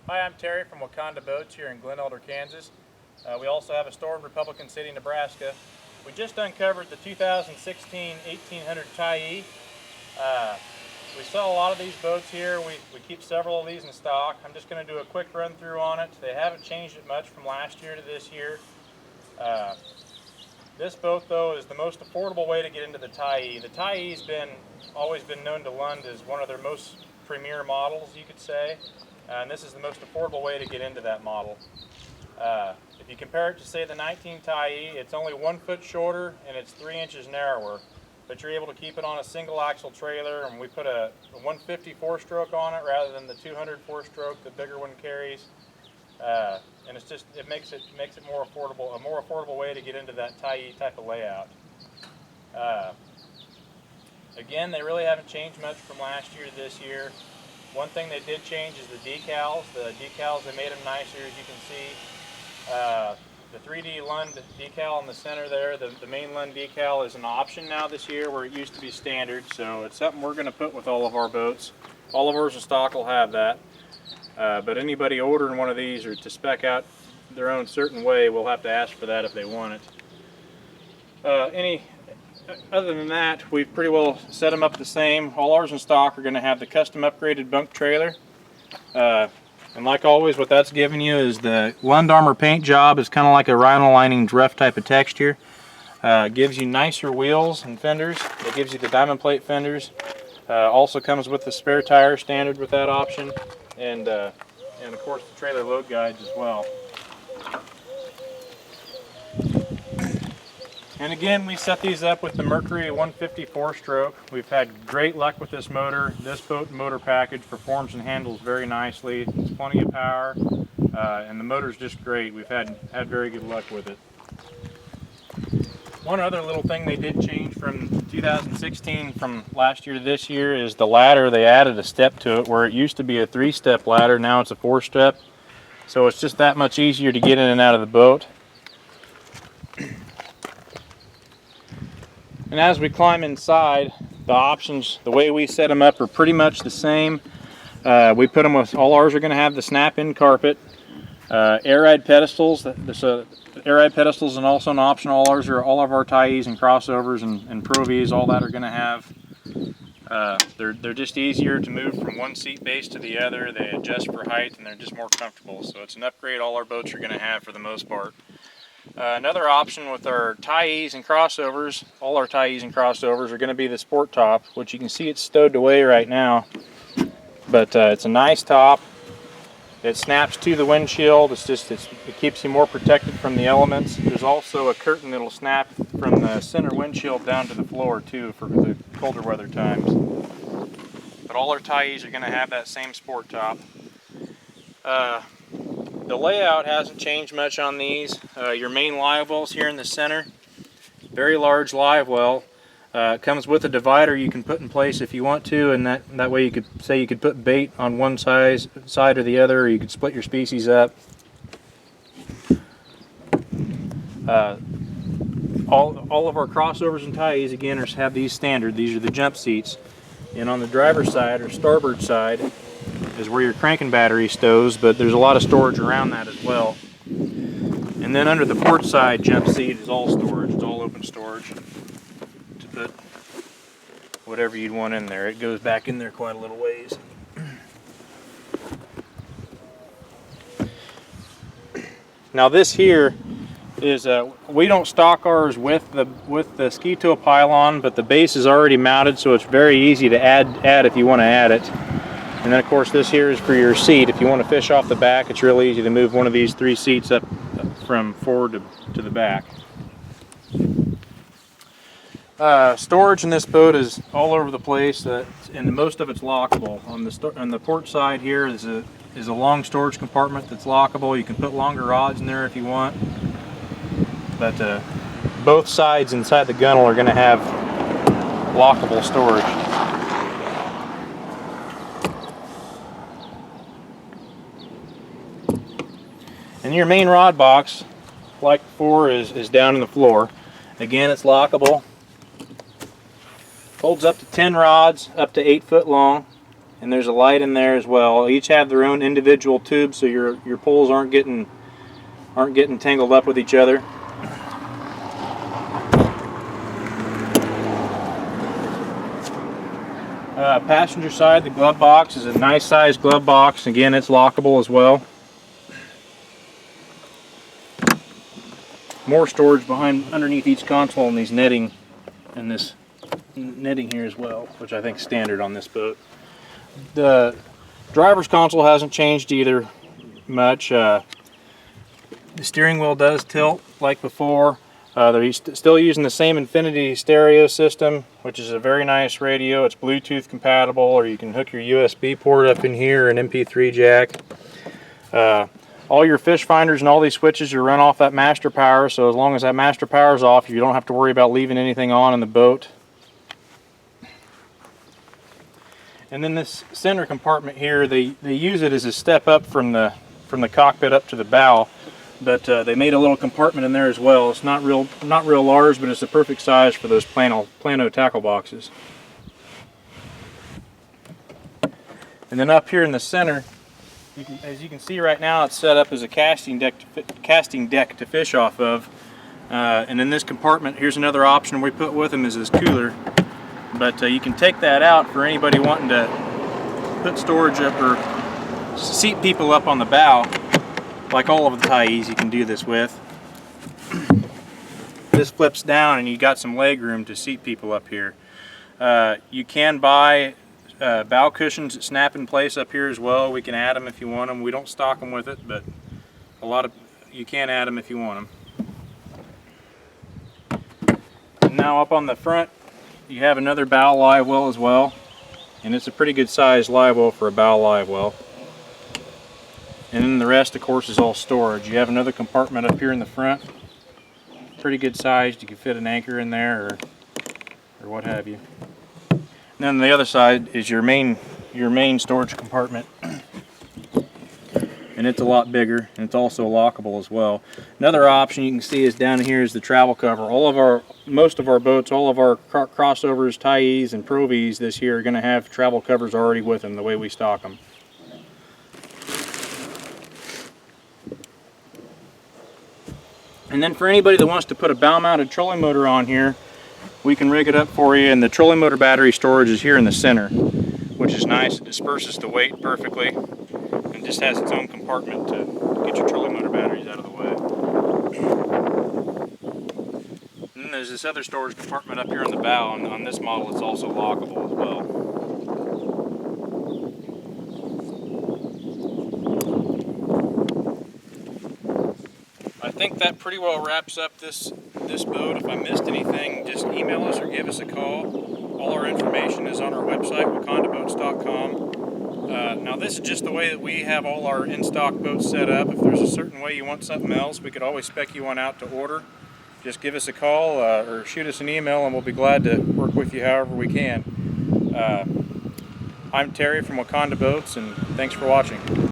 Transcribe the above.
Hi, I'm Terry from Waconda Boats here in Glen Elder, Kansas. We also have a store in Republican City, Nebraska. We just uncovered the 2016 1800 Tyee. We sell a lot of these boats here. We keep several of these in stock. I'm just going to do a quick run through on it. They haven't changed it much from last year to this year. This boat, though, is the most affordable way to get into the Tyee. The Tyee's always been known to Lund as one of their most premier models, you could say. And this is the most affordable way to get into that model. If you compare it to, say, the 19 Tyee, it's only 1 foot shorter and it's 3 inches narrower. But you're able to keep it on a single axle trailer, and we put a 150 4-stroke on it rather than the 200 4-stroke the bigger one carries. And it makes it more affordable, a more affordable way to get into that Tyee type of layout. Again, they really haven't changed much from last year to this year. One thing they did change is the decals. The decals, they made them nicer, as you can see. The 3D Lund decal in the center there, the main Lund decal is an option now this year where it used to be standard, so it's something we're going to put with all of our boats. All of ours in stock will have that. But anybody ordering one of these or to spec out their own certain way will have to ask for that if they want it. Other than that, we've pretty well set them up the same. All ours in stock are going to have the custom upgraded bunk trailer. And like always, what that's giving you is the Lund Armor paint job is kind of like a rhino lining rough type of texture. It gives you nicer wheels and fenders. It gives you the diamond plate fenders. Also comes with the spare tire standard with that option. And of course the trailer load guides as well. And again, we set these up with the Mercury 150 4-stroke. We've had great luck with this motor. This boat and motor package performs and handles very nicely. It's plenty of power, and the motor's just great. We've had very good luck with it. One other little thing they did change from 2016 from last year to this year is the ladder. They added a step to it where it used to be a 3-step ladder. Now it's a 4-step. So it's just that much easier to get in and out of the boat. And as we climb inside, the options, the way we set them up are pretty much the same. We put them with, all ours are going to have the snap-in carpet, air ride pedestals. Air ride pedestals and also an option. All of our Tyees and crossovers and Pro Vs, all that are going to have. They're just easier to move from one seat base to the other. They adjust for height and they're just more comfortable. So it's an upgrade all our boats are going to have for the most part. Another option with our Tyees and crossovers, all our Tyees and crossovers are going to be the sport top, which you can see it's stowed away right now. But it's a nice top. It snaps to the windshield. It keeps you more protected from the elements. There's also a curtain that'll snap from the center windshield down to the floor too for the colder weather times. But all our Tyees are going to have that same sport top. The layout hasn't changed much on these. Your main live well's here in the center. Very large live well. It comes with a divider you can put in place if you want to, and that way you could put bait on one side or the other, or you could split your species up. All of our crossovers and Tyees again have these standard. These are the jump seats. And on the driver's side or starboard side is where your cranking battery stows, but there's a lot of storage around that as well. And then under the port side jump seat is all storage. It's all open storage to put whatever you'd want in there. It goes back in there quite a little ways. Now this here is we don't stock ours with the ski tow pylon, but the base is already mounted, so it's very easy to add if you want to add it. And then of course this here is for your seat. If you want to fish off the back, it's really easy to move one of these 3 seats up from forward to the back. Storage in this boat is all over the place, and most of it's lockable. On the port side here is a long storage compartment that's lockable. You can put longer rods in there if you want. But both sides inside the gunnel are going to have lockable storage. And your main rod box, like before, is down in the floor. Again, it's lockable. Holds up to 10 rods, up to 8 foot long, and there's a light in there as well. Each have their own individual tubes, so your poles aren't getting tangled up with each other. Passenger side, the glove box is a nice sized glove box. Again, it's lockable as well. More storage underneath each console, and these netting and this netting here as well, which I think is standard on this boat. The driver's console hasn't changed either much. The steering wheel does tilt like before. They're still using the same Infinity stereo system, which is a very nice radio. It's Bluetooth compatible, or you can hook your USB port up in here, an MP3 jack. All your fish finders and all these switches are run off that master power, so as long as that master power is off, you don't have to worry about leaving anything on in the boat. And then this center compartment here, they use it as a step up from the cockpit up to the bow. But they made a little compartment in there as well. It's not real large, but it's the perfect size for those plano tackle boxes. And then up here in the center, as you can see right now, it's set up as a casting deck to fish off of. And in this compartment, here's another option we put with them is this cooler. But you can take that out for anybody wanting to put storage up or seat people up on the bow. Like all of the Tyees, you can do this with. This flips down and you got some leg room to seat people up here. You can buy bow cushions that snap in place up here as well. We can add them if you want them. We don't stock them with it, but you can add them if you want them. And now up on the front, you have another bow live well as well, and it's a pretty good size live well for a bow live well. And then the rest, of course, is all storage. You have another compartment up here in the front, pretty good sized. You can fit an anchor in there or what have you. And then on the other side is your main storage compartment, and it's a lot bigger, and it's also lockable as well. Another option you can see is down here is the travel cover. Most of our boats, all of our crossovers, Tyees, and Pro Vs this year are going to have travel covers already with them, the way we stock them. And then for anybody that wants to put a bow-mounted trolling motor on here, we can rig it up for you, and the trolling motor battery storage is here in the center, which is nice. It disperses the weight perfectly and just has its own compartment to get your trolling motor batteries out of the way. And then there's this other storage compartment up here on the bow, and on this model it's also lockable as well. I think that pretty well wraps up this boat. If I missed anything, just email us or give us a call. All our information is on our website, wacondaboats.com. Now this is just the way that we have all our in-stock boats set up. If there's a certain way you want something else, we could always spec you one out to order. Just give us a call or shoot us an email, and we'll be glad to work with you however we can. I'm Terry from Waconda Boats, and thanks for watching.